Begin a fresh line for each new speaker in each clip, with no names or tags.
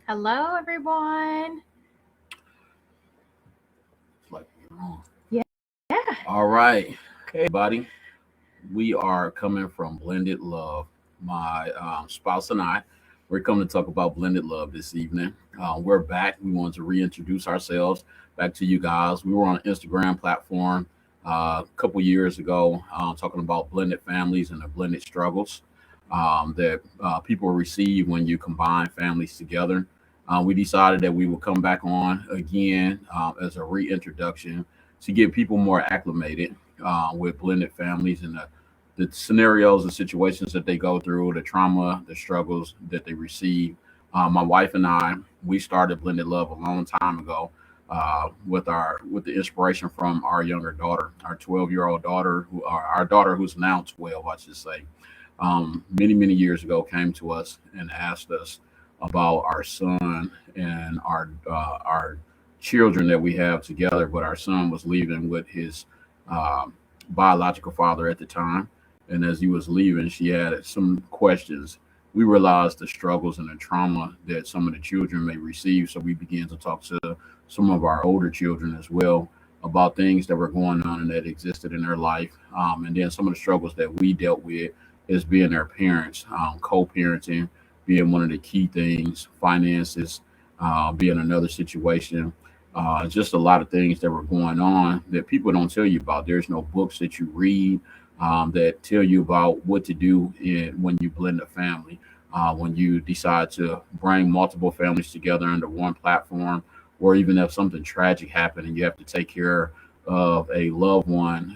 Hello, everyone.
Like, oh.
Yeah.
All right. Hey, everybody. We are coming from Blended Love. My spouse and I, we're coming to talk about Blended Love this evening. We're back. We wanted to reintroduce ourselves back to you guys. We were on an Instagram platform a couple years ago talking about blended families and the blended struggles that people receive when you combine families together. We decided that we would come back on again as a reintroduction to get people more acclimated with blended families and the scenarios and situations that they go through, the trauma, the struggles that they receive. My wife and I, we started Blended Love a long time ago with the inspiration from our younger daughter, our 12-year-old daughter, our daughter who's now 12, I should say. Many years ago, came to us and asked us about our son and our children that we have together. But our son was leaving with his uh, biological father at the time, and as he was leaving, she had some questions. We realized the struggles and the trauma that some of the children may receive, so we began to talk to some of our older children as well about things that were going on and that existed in their life, and then some of the struggles that we dealt with as being their parents, co-parenting being one of the key things, finances being another situation. Just a lot of things that were going on that people don't tell you about. There's no books that you read that tell you about what to do when you blend a family, when you decide to bring multiple families together under one platform, or even if something tragic happened and you have to take care of a loved one,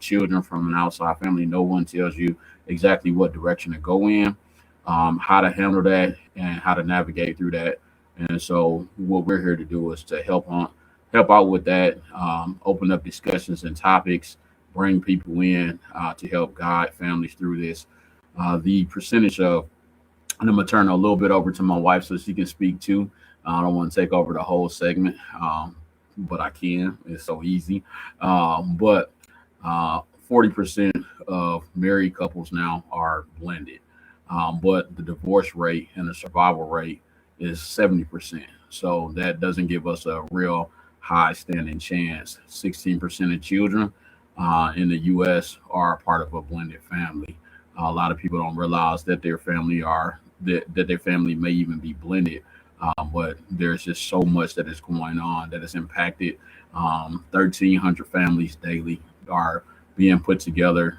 children from an outside family. No one tells you exactly what direction to go in, how to handle that, and how to navigate through that. And so, what we're here to do is to help out with that, open up discussions and topics, bring people in to help guide families through this. The percentage of, and I'm gonna turn a little bit over to my wife so she can speak too. I don't want to take over the whole segment, but I can. It's so easy. But 40% of married couples now are blended, but the divorce rate and the survival rate is 70%. So that doesn't give us a real high standing chance. 16% of children in the U.S. are a part of a blended family. A lot of people don't realize that that their family may even be blended. But there's just so much that is going on that has impacted 1,300 families daily are being put together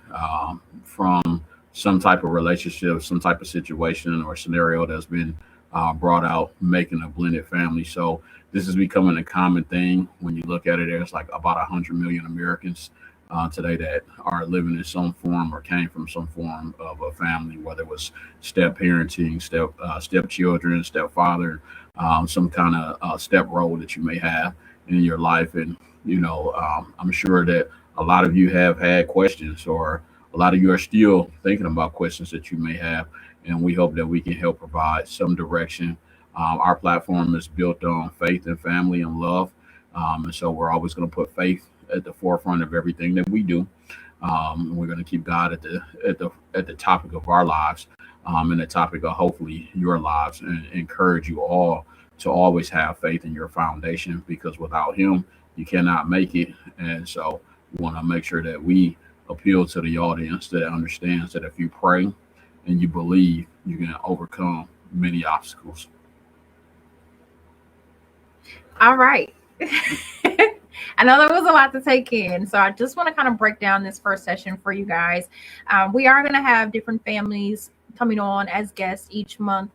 from some type of relationship, some type of situation or scenario that's been brought out, making a blended family. So this is becoming a common thing. When you look at it, there's like about 100 million Americans today that are living in some form or came from some form of a family, whether it was step parenting, step children, stepfather, some kind of step role that you may have in your life. And I'm sure that a lot of you have had questions, or a lot of you are still thinking about questions that you may have, and we hope that we can help provide some direction. Our platform is built on faith and family and love, and so we're always going to put faith at the forefront of everything that we do. We're going to keep God at the topic of our lives, and the topic of hopefully your lives, and encourage you all to always have faith in your foundation, because without Him, you cannot make it. And so we want to make sure that we appeal to the audience that understands that if you pray and you believe, you can overcome many obstacles.
All right. I know there was a lot to take in, so I just want to kind of break down this first session for you guys. We are going to have different families coming on as guests each month.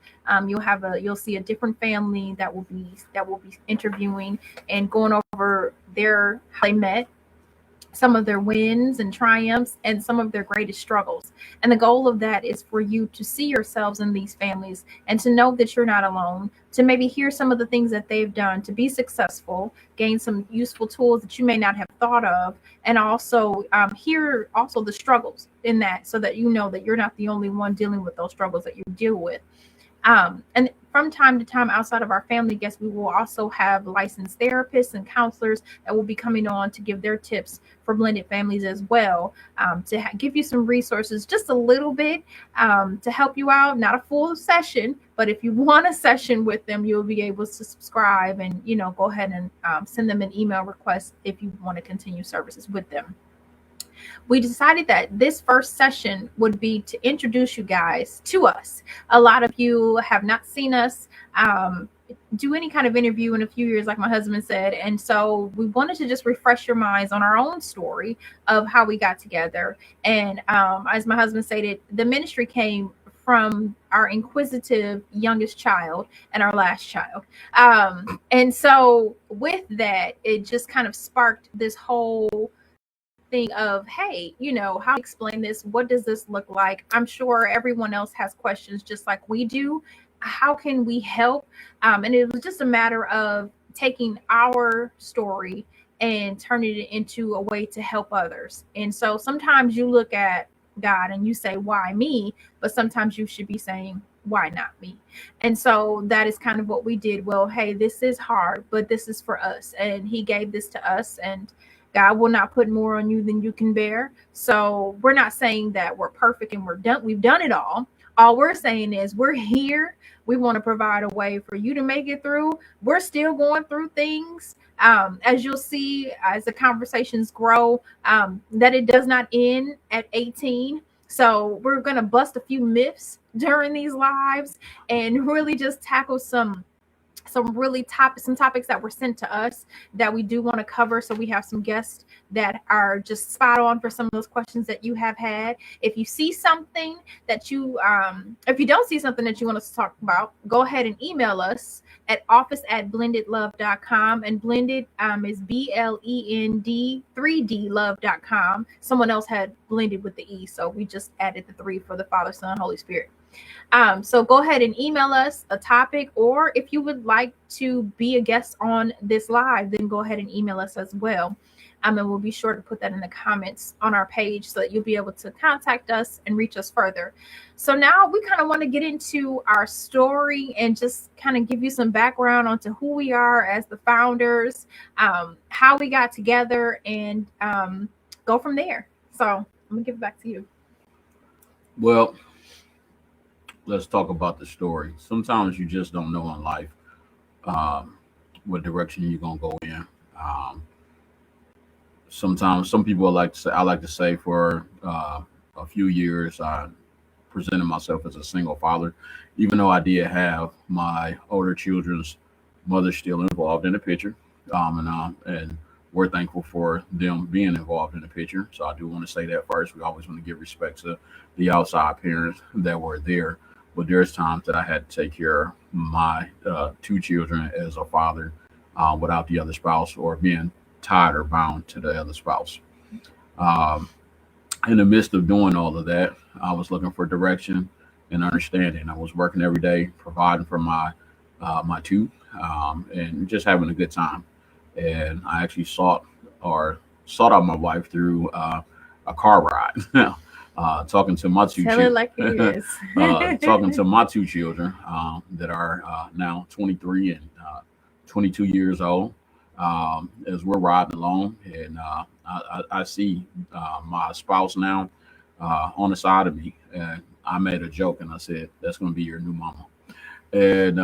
You'll see a different family that will be interviewing and going over their how they met, some of their wins and triumphs, and some of their greatest struggles. And the goal of that is for you to see yourselves in these families and to know that you're not alone, to maybe hear some of the things that they've done to be successful, gain some useful tools that you may not have thought of, and also hear also the struggles in that, so that you know that you're not the only one dealing with those struggles that you deal with. And from time to time, outside of our family guests, we will also have licensed therapists and counselors that will be coming on to give their tips for blended families as well, to give you some resources, just a little bit, to help you out. Not a full session, but if you want a session with them, you'll be able to subscribe and, go ahead and send them an email request if you want to continue services with them. We decided that this first session would be to introduce you guys to us. A lot of you have not seen us do any kind of interview in a few years, like my husband said. And so we wanted to just refresh your minds on our own story of how we got together. And as my husband stated, the ministry came from our inquisitive youngest child and our last child. And so with that, it just kind of sparked this whole thing of, hey, how to explain this? What does this look like? I'm sure everyone else has questions just like we do. How can we help? And it was just a matter of taking our story and turning it into a way to help others. And so sometimes you look at God and you say, why me? But sometimes you should be saying, why not me? And so that is kind of what we did. Well, hey, this is hard, but this is for us. And he gave this to us, and God will not put more on you than you can bear. So we're not saying that we're perfect and we've done it all. All we're saying is we're here. We want to provide a way for you to make it through. We're still going through things. As you'll see, as the conversations grow, that it does not end at 18. So we're going to bust a few myths during these lives and really just tackle some topics that were sent to us that we do want to cover. So we have some guests that are just spot on for some of those questions that you have had. If you see something that if you don't see something that you want us to talk about, go ahead and email us at office@blendedlove.com, and blended is BLEND 3D love.com. Someone else had blended with the E, so we just added the 3 for the Father, Son, Holy Spirit. So go ahead and email us a topic, or if you would like to be a guest on this live, then go ahead and email us as well. And we'll be sure to put that in the comments on our page so that you'll be able to contact us and reach us further. So now we kind of want to get into our story and just kind of give you some background onto who we are as the founders, how we got together, and go from there. So I'm going to give it back to you.
Well, let's talk about the story. Sometimes you just don't know in life what direction you're going to go in. Sometimes some people I like to say for a few years, I presented myself as a single father, even though I did have my older children's mother still involved in the picture. And we're thankful for them being involved in the picture. So I do want to say that first. We always want to give respect to the outside parents that were there. But there's times that I had to take care of my 2 children as a father without the other spouse, or being tied or bound to the other spouse. In the midst of doing all of that, I was looking for direction and understanding. I was working every day, providing for my 2, and just having a good time. And I actually sought out my wife through a car ride. Talking to my 2 children,
like it is.
Talking to my 2 children that are now 23 and 22 years old, as we're riding along, and I see my spouse now on the side of me, and I made a joke and I said, "That's going to be your new mama," and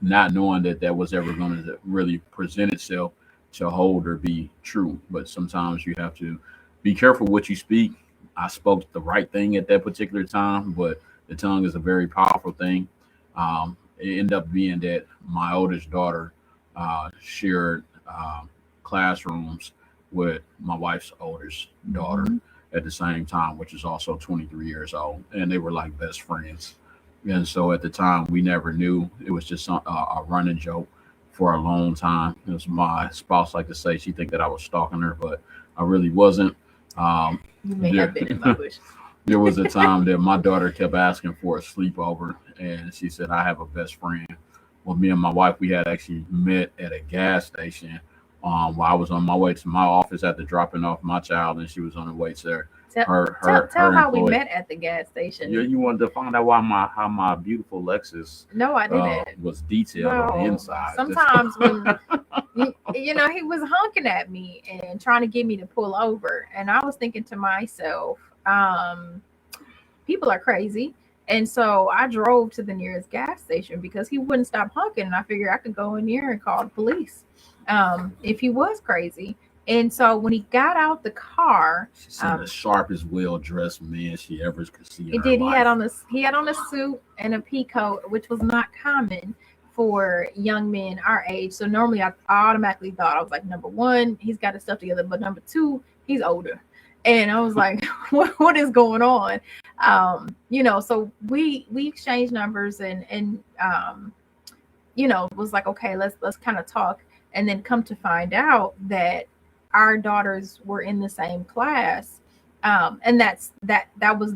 not knowing that was ever going to really present itself to hold or be true. But sometimes you have to be careful what you speak. I spoke the right thing at that particular time, but the tongue is a very powerful thing. It ended up being that my oldest daughter shared classrooms with my wife's oldest daughter at the same time, which is also 23 years old. And they were like best friends. And so at the time, we never knew. It was just a running joke for a long time. It was my spouse like to say she think that I was stalking her, but I really wasn't.
You may have been in my wish.
There was a time that my daughter kept asking for a sleepover, and she said, "I have a best friend." Well, me and my wife, we had actually met at a gas station while I was on my way to my office after dropping off my child, and she was on her way to
Tell,
her
tell how we
employee.
met at the gas station.
You wanted to find out why how my beautiful Lexus
No, I didn't.
was detailed on the
No.
inside.
Sometimes when you know, he was honking at me and trying to get me to pull over, and I was thinking to myself, people are crazy. And so I drove to the nearest gas station because he wouldn't stop honking, and I figured I could go in there and call the police if he was crazy. And so when he got out the car,
She seen the sharpest, well-dressed man she ever could see.
he did. He had on a suit and a pea coat, which was not common for young men our age. So normally I automatically thought, I was like, number one, he's got his stuff together, but number two, he's older. And I was like, what is going on? You know, so we exchanged numbers and you know, was like, okay, let's kind of talk. And then come to find out that our daughters were in the same class. And that was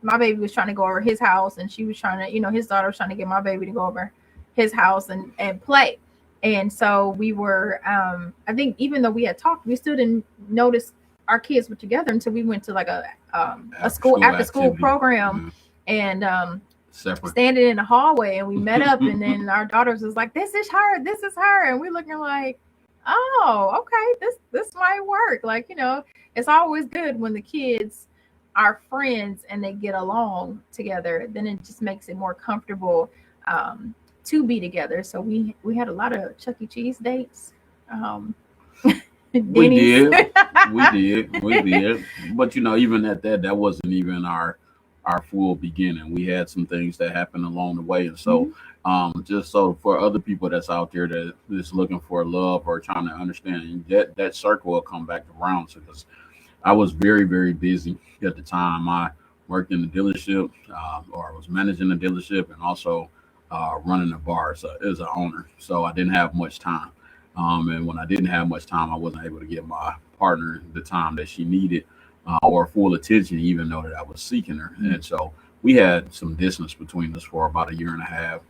my baby was trying to go over his house, and she was trying to, you know, his daughter was trying to get my baby to go over his house and play. And so we were, I think even though we had talked, we still didn't notice our kids were together until we went to like a after school program, and standing in the hallway, and we met up, and then our daughters was like, this is her, and we're looking like, oh, okay, this might work. Like, you know, it's always good when the kids are friends and they get along together. Then it just makes it more comfortable to be together. So we had a lot of Chuck E. Cheese dates.
We did. But you know, even at that wasn't even our full beginning. We had some things that happened along the way, and so just so for other people that's out there that is looking for love or trying to understand, that circle will come back around. So because I was very, very busy at the time. I worked in the dealership, or I was managing the dealership, and also running a bar as an owner. So I didn't have much time. And when I didn't have much time, I wasn't able to give my partner the time that she needed or full attention, even though that I was seeking her. And so we had some distance between us for about a year and a half,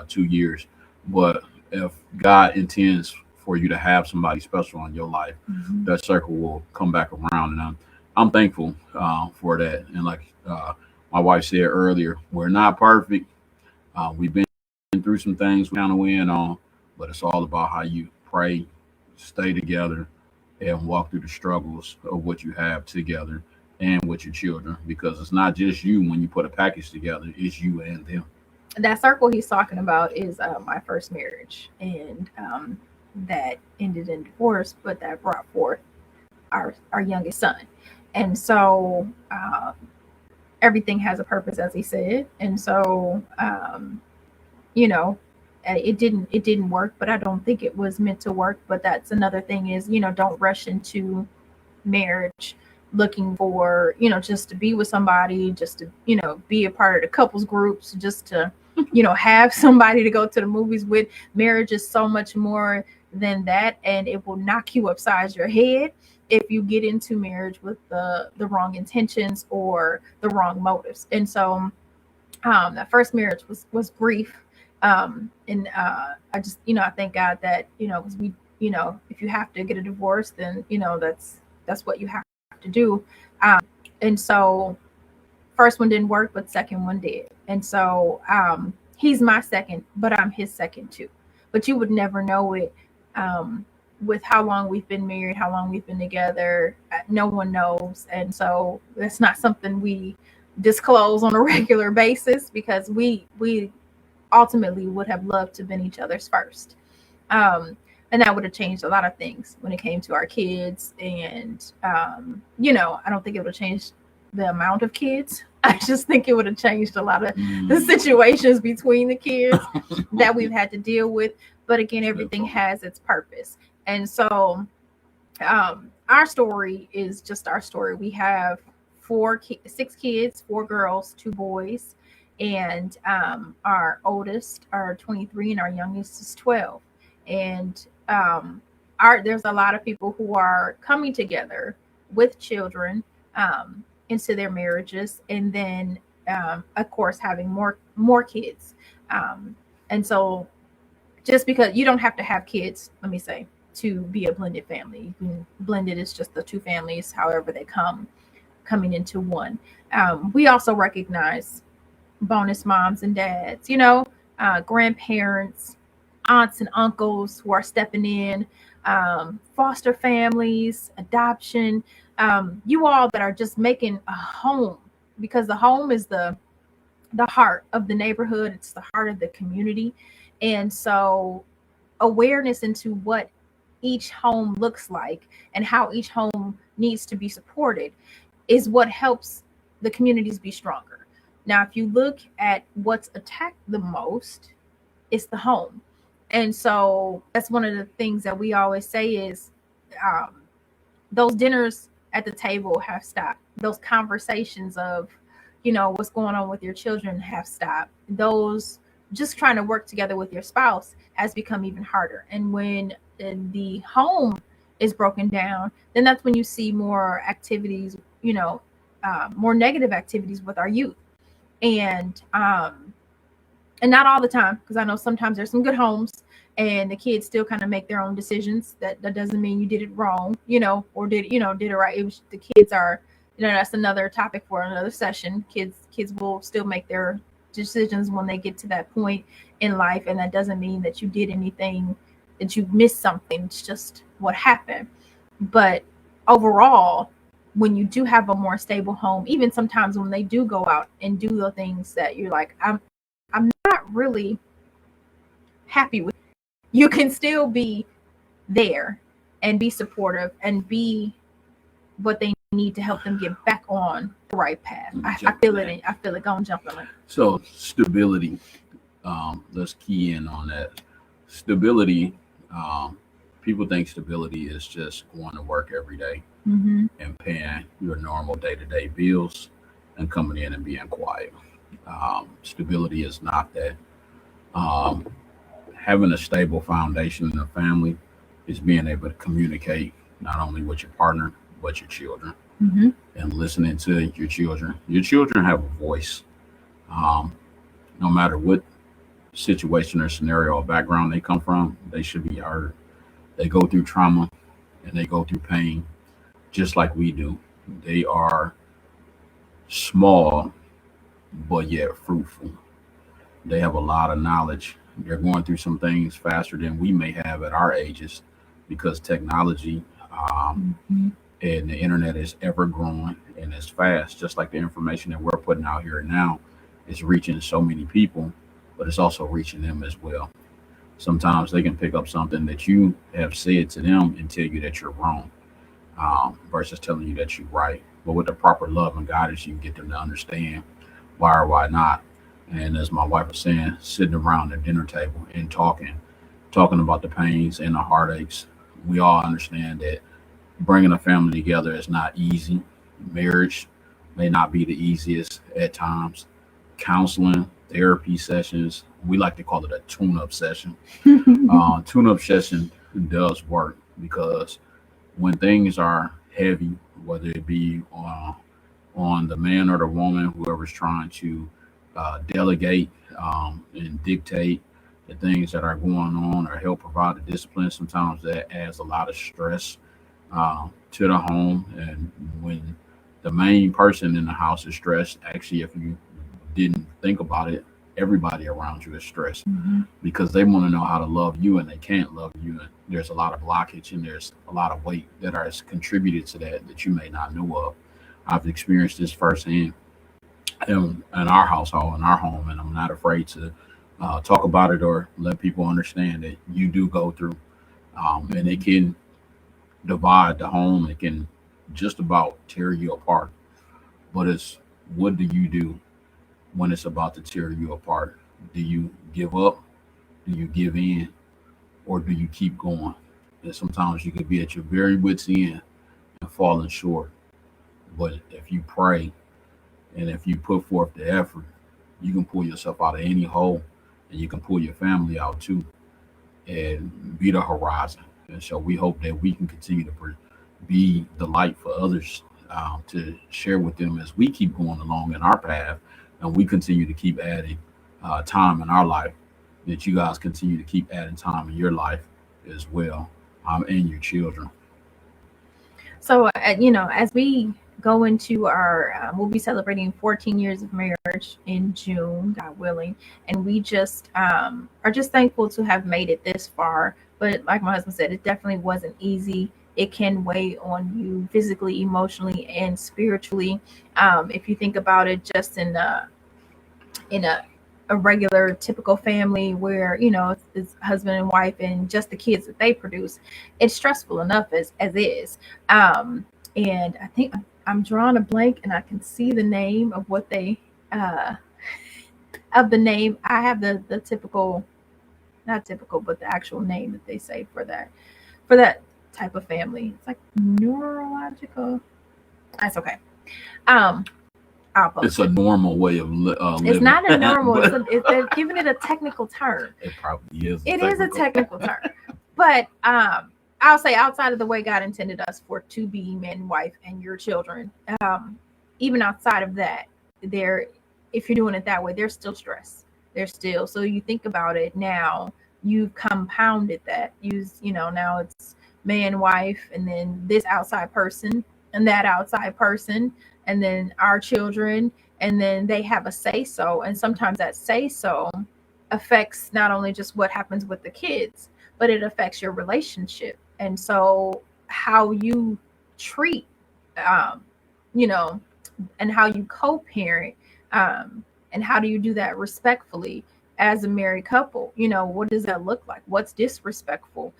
2 years. But if God intends for you to have somebody special in your life, that circle will come back around. And I'm thankful for that. And like my wife said earlier, we're not perfect. We've been through some things we kind of went on, but it's all about how you pray, stay together, and walk through the struggles of what you have together and with your children, because it's not just you when you put a package together, it's you and them.
That circle he's talking about is my first marriage, and that ended in divorce, but that brought forth our youngest son. And so everything has a purpose, as he said. And so you know, it didn't work, but I don't think it was meant to work. But that's another thing is, you know, don't rush into marriage looking for, you know, just to be with somebody, just to, you know, be a part of the couples groups, just to, you know, have somebody to go to the movies with. Marriage is so much more than that, and it will knock you upside your head if you get into marriage with the wrong intentions or the wrong motives. And so that first marriage was brief. And I just, you know, I thank God that, you know, because we, you know, if you have to get a divorce, then, you know, that's what you have to do. And so first one didn't work, but second one did. And so he's my second, but I'm his second too. But you would never know it with how long we've been married, how long we've been together. No one knows. And so that's not something we disclose on a regular basis, because we ultimately would have loved to have been each other's first. And that would have changed a lot of things when it came to our kids. And, you know, I don't think it would have changed the amount of kids. I just think it would have changed a lot of the situations between the kids that we've had to deal with. But again, everything has its purpose. And so our story is just our story. We have 6 kids, 4 girls, 2 boys. And our oldest are 23 and our youngest is 12. And there's a lot of people who are coming together with children into their marriages, and then of course having more kids. And so just because you don't have to have kids, let me say, to be a blended family. Blended is just the 2 families, however they come coming into one. We also recognize bonus moms and dads, you know, grandparents, aunts and uncles who are stepping in, foster families, adoption, you all that are just making a home, because the home is the heart of the neighborhood, it's the heart of the community. And so awareness into what each home looks like and how each home needs to be supported is what helps the communities be stronger. Now, if you look at what's attacked the most, it's the home. And so that's one of the things that we always say is, um, those dinners at the table have stopped. Those conversations of, you know, what's going on with your children have stopped. Those just trying to work together with your spouse has become even harder. And when the home is broken down, then that's when you see more activities, you know, more negative activities with our youth. And and not all the time, because I know sometimes there's some good homes and the kids still kind of make their own decisions. That doesn't mean you did it wrong, you know, or did it right. It was the kids are, you know, that's another topic for another session. Kids will still make their decisions when they get to that point in life, and that doesn't mean that you did anything, that you missed something. It's just what happened. But overall, when you do have a more stable home, even sometimes when they do go out and do the things that you're like, I'm not really happy with, you can still be there and be supportive and be what they need to help them get back on the right path. I feel it. I feel it. Go and jump on it.
So stability. Let's key in on that. Stability. People think stability is just going to work every day and paying your normal day-to-day bills and coming in and being quiet. Stability is not that. Having a stable foundation in a family is being able to communicate not only with your partner but your children, and listening to your children. Your children have a voice. No matter what situation or scenario or background they come from, they should be heard. They go through trauma and they go through pain just like we do. They are small but yet fruitful. They have a lot of knowledge. They're going through some things faster than we may have at our ages because technology and the internet is ever growing and it's fast. Just like the information that we're putting out here now is reaching so many people, but it's also reaching them as well. Sometimes they can pick up something that you have said to them and tell you that you're wrong, versus telling you that you're right. But with the proper love and guidance, you can get them to understand why or why not. And as my wife was saying, sitting around the dinner table and talking about the pains and the heartaches. We all understand that bringing a family together is not easy. Marriage may not be the easiest at times. Counseling, therapy sessions, we like to call it a tune-up session. Tune-up session does work because when things are heavy, whether it be on the man or the woman, whoever's trying to delegate and dictate the things that are going on or help provide the discipline, sometimes that adds a lot of stress to the home. And when the main person in the house is stressed, actually, if you didn't think about it, everybody around you is stressed because they want to know how to love you and they can't love you. And there's a lot of blockage and there's a lot of weight that has contributed to that you may not know of. I've experienced this firsthand in our household, in our home, and I'm not afraid to talk about it or let people understand that you do go through, and it can divide the home. It can just about tear you apart. But it's what do you do when it's about to tear you apart? Do you give up? Do you give in? Or do you keep going? And sometimes you could be at your very wits' end and falling short. But if you pray and if you put forth the effort, you can pull yourself out of any hole and you can pull your family out too and be the horizon. And so we hope that we can continue to be the light for others, to share with them as we keep going along in our path and we continue to keep adding time in our life, that you guys continue to keep adding time in your life as well, and your children.
So, you know, as we go into our, we'll be celebrating 14 years of marriage in June, God willing. And we just are just thankful to have made it this far. But like my husband said, it definitely wasn't easy. It can weigh on you physically, emotionally, and spiritually. If you think about it, just in a regular typical family where it's husband and wife and just the kids that they produce, it's stressful enough as is. And I think I'm drawing a blank and I can see the name of what they uh of the name. I have the typical, not typical, but the actual name that they say for that type of family. It's like neurological. That's okay. um I'll post
It's a
it.
normal way of
It's
living.
not a normal.
But
They're giving it a technical term.
it probably is.
It is a technical term, but I'll say outside of the way God intended us for to be man, wife, and your children. Even outside of that, there, if you're doing it that way, there's still stress. There's still, so you think about it now. You've compounded that. Now it's man, wife, and then this outside person, and that outside person, and then our children, and then they have a say so, and sometimes that say so affects not only just what happens with the kids, but it affects your relationship. And so how you treat, um, you know, and how you co-parent, and how do you do that respectfully as a married couple? What does that look like? What's disrespectful?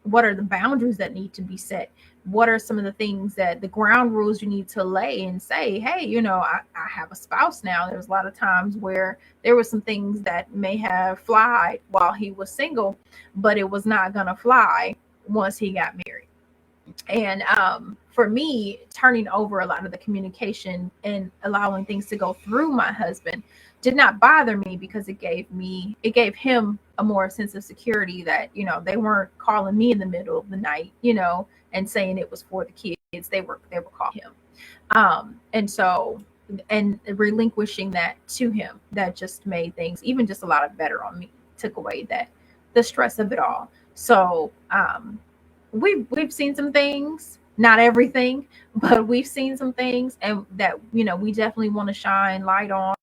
What are the boundaries that need to be set? What are some of the things that the ground rules you need to lay and say, hey, I have a spouse now. There's a lot of times where there were some things that may have flied while he was single, but it was not going to fly once he got married. And for me, turning over a lot of the communication and allowing things to go through my husband did not bother me, because it gave him a more sense of security that they weren't calling me in the middle of the night, and saying it was for the kids. They were calling him, and so, and relinquishing that to him, that just made things even just a lot of better on me. Took away the stress of it all. So we've seen some things, not everything, but we've seen some things, and that we definitely want to shine light on,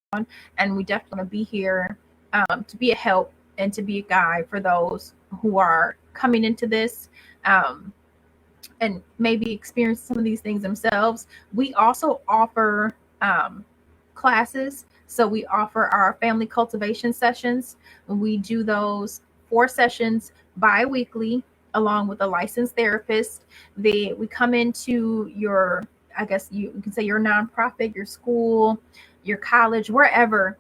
and we definitely want to be here, to be a help and to be a guide for those who are coming into this, and maybe experience some of these things themselves. We also offer classes. So we offer our family cultivation sessions. We do those 4 sessions bi-weekly, along with a licensed therapist. We come into your, I guess you can say, your nonprofit, your school, your college, wherever,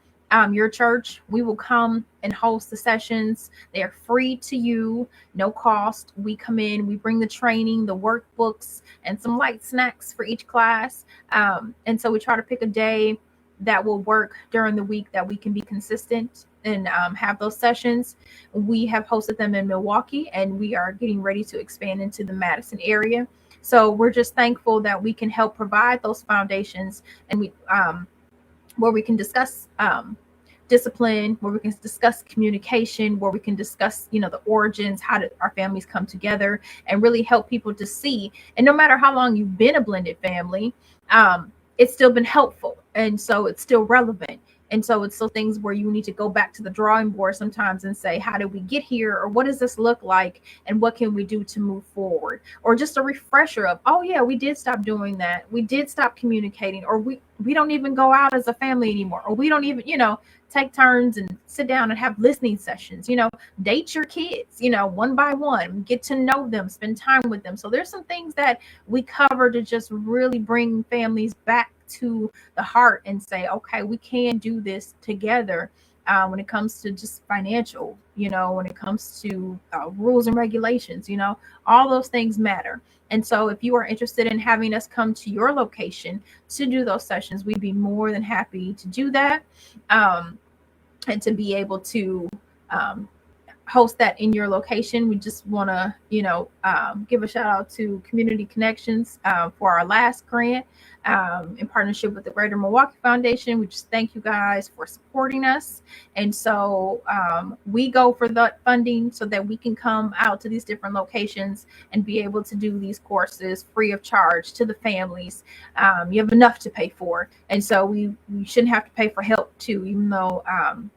your church. We will come and host the sessions. They are free to you, no cost. We come in, we bring the training, the workbooks, and some light snacks for each class. And so we try to pick a day that will work during the week, that we can be consistent and have those sessions. We have hosted them in Milwaukee, and we are getting ready to expand into the Madison area. So we're just thankful that we can help provide those foundations, and we where we can discuss discipline, where we can discuss communication, where we can discuss the origins, how did our families come together, and really help people to see. And no matter how long you've been a blended family, it's still been helpful, and so it's still relevant. And so it's still things where you need to go back to the drawing board sometimes and say, how did we get here? Or what does this look like? And what can we do to move forward? Or just a refresher of, oh yeah, we did stop doing that. We did stop communicating, or we don't even go out as a family anymore. Or we don't even, take turns and sit down and have listening sessions, date your kids, one by one, get to know them, spend time with them. So there's some things that we cover to just really bring families back to the heart and say, okay, we can do this together. When it comes to just financial, when it comes to rules and regulations, all those things matter. And so if you are interested in having us come to your location to do those sessions, we'd be more than happy to do that, and to be able to host that in your location. We just want to, give a shout out to Community Connections for our last grant. in partnership with the Greater Milwaukee Foundation. We just thank you guys for supporting us. And so we go for that funding so that we can come out to these different locations and be able to do these courses free of charge to the families. You have enough to pay for. And so we shouldn't have to pay for help too, even though,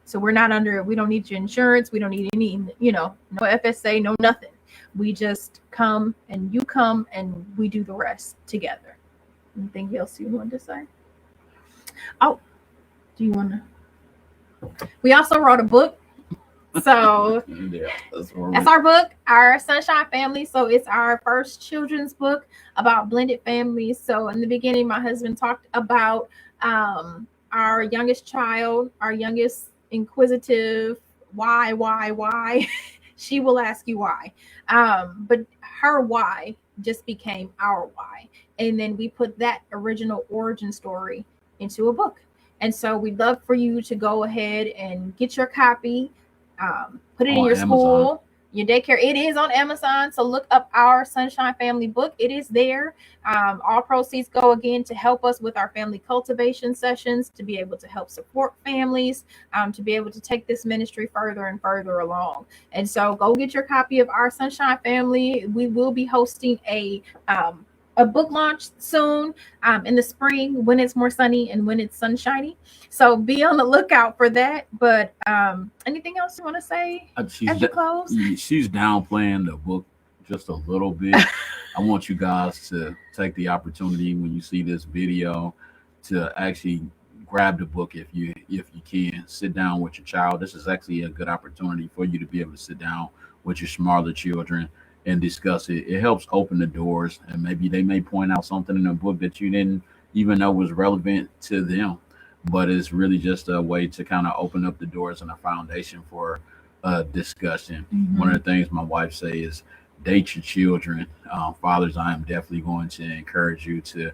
so we don't need your insurance. We don't need any, no FSA, no nothing. We just come and you come and we do the rest together. Anything else you want to say? Oh, do you want to? We also wrote a book. So
Yeah,
that's our book, our Sunshine Family. So it's our first children's book about blended families. So in the beginning, my husband talked about our youngest child, our youngest inquisitive, why? She will ask you why. But her why just became our why. And then we put that original origin story into a book. And so we'd love for you to go ahead and get your copy, put it in your school, your daycare. It is on Amazon. So look up our Sunshine Family book. It is there. All proceeds go again to help us with our family cultivation sessions, to be able to help support families, to be able to take this ministry further and further along. And so go get your copy of our Sunshine Family. We will be hosting a book launch soon in the spring when it's more sunny and when it's sunshiny. So be on the lookout for that. But anything else you want to say as you close?
She's downplaying the book just a little bit. I want you guys to take the opportunity when you see this video to actually grab the book if you can. Sit down with your child. This is actually a good opportunity for you to be able to sit down with your smaller children and discuss it. It helps open the doors, and maybe they may point out something in the book that you didn't even know was relevant to them. But it's really just a way to kind of open up the doors and a foundation for discussion.
Mm-hmm.
One of the things my wife say is date your children. Fathers, I am definitely going to encourage you to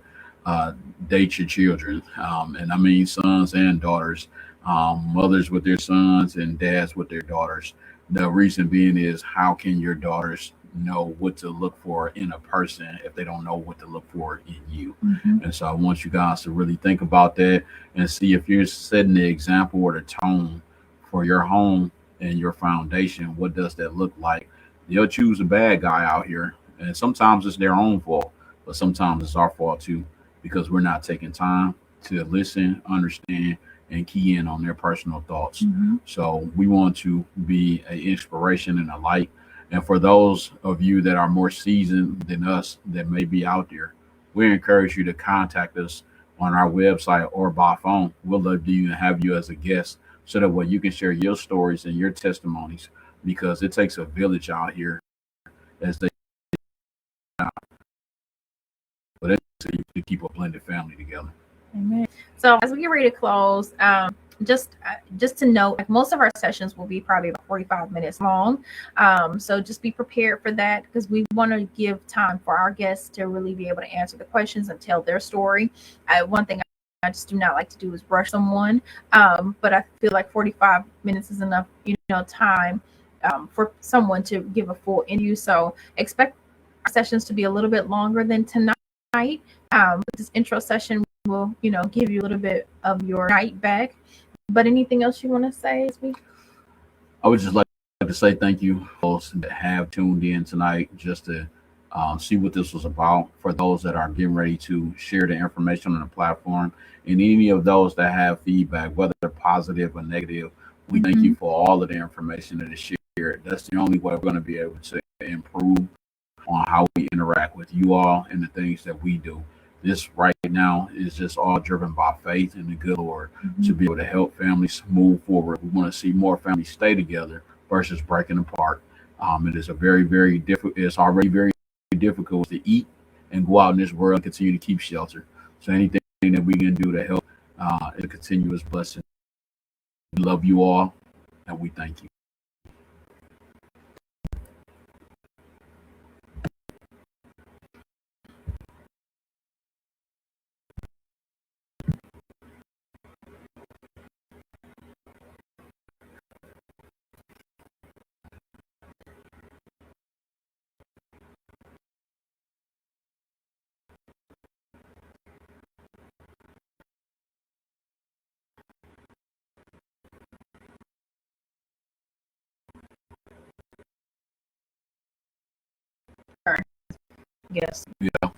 date your children, and I mean sons and daughters, mothers with their sons and dads with their daughters. The reason being is, how can your daughters know what to look for in a person if they don't know what to look for in you?
Mm-hmm.
And so I want you guys to really think about that and see if you're setting the example or the tone for your home and your foundation. What does that look like? They'll choose a bad guy out here, and sometimes it's their own fault, but sometimes it's our fault too, because we're not taking time to listen, understand, and key in on their personal thoughts.
Mm-hmm.
So we want to be an inspiration and a light. And for those of you that are more seasoned than us that may be out there, we encourage you to contact us on our website or by phone. We'll love to have you as a guest so that way you can share your stories and your testimonies, because it takes a village out here, as they but it's to keep a blended family together.
Amen. So as we get ready to close, just to note, like, most of our sessions will be probably about 45 minutes long. So just be prepared for that, because we want to give time for our guests to really be able to answer the questions and tell their story. One thing I just do not like to do is rush someone. But I feel like 45 minutes is enough, time for someone to give a full interview. So expect our sessions to be a little bit longer than tonight. This intro session will, give you a little bit of your night back. But anything else you want to say as we?
I would just like to say thank you those that have tuned in tonight, just to see what this was about. For those that are getting ready to share the information on the platform, and any of those that have feedback, whether they're positive or negative, we thank you for all of the information that is shared. That's the only way we're going to be able to improve on how we interact with you all and the things that we do. This right now is just all driven by faith in the good Lord to be able to help families move forward. We want to see more families stay together versus breaking apart. It is a very, very difficult. It's already very difficult to eat and go out in this world and continue to keep shelter. So anything that we can do to help is a continuous blessing. We love you all, and we thank you.
Yes.
Yeah.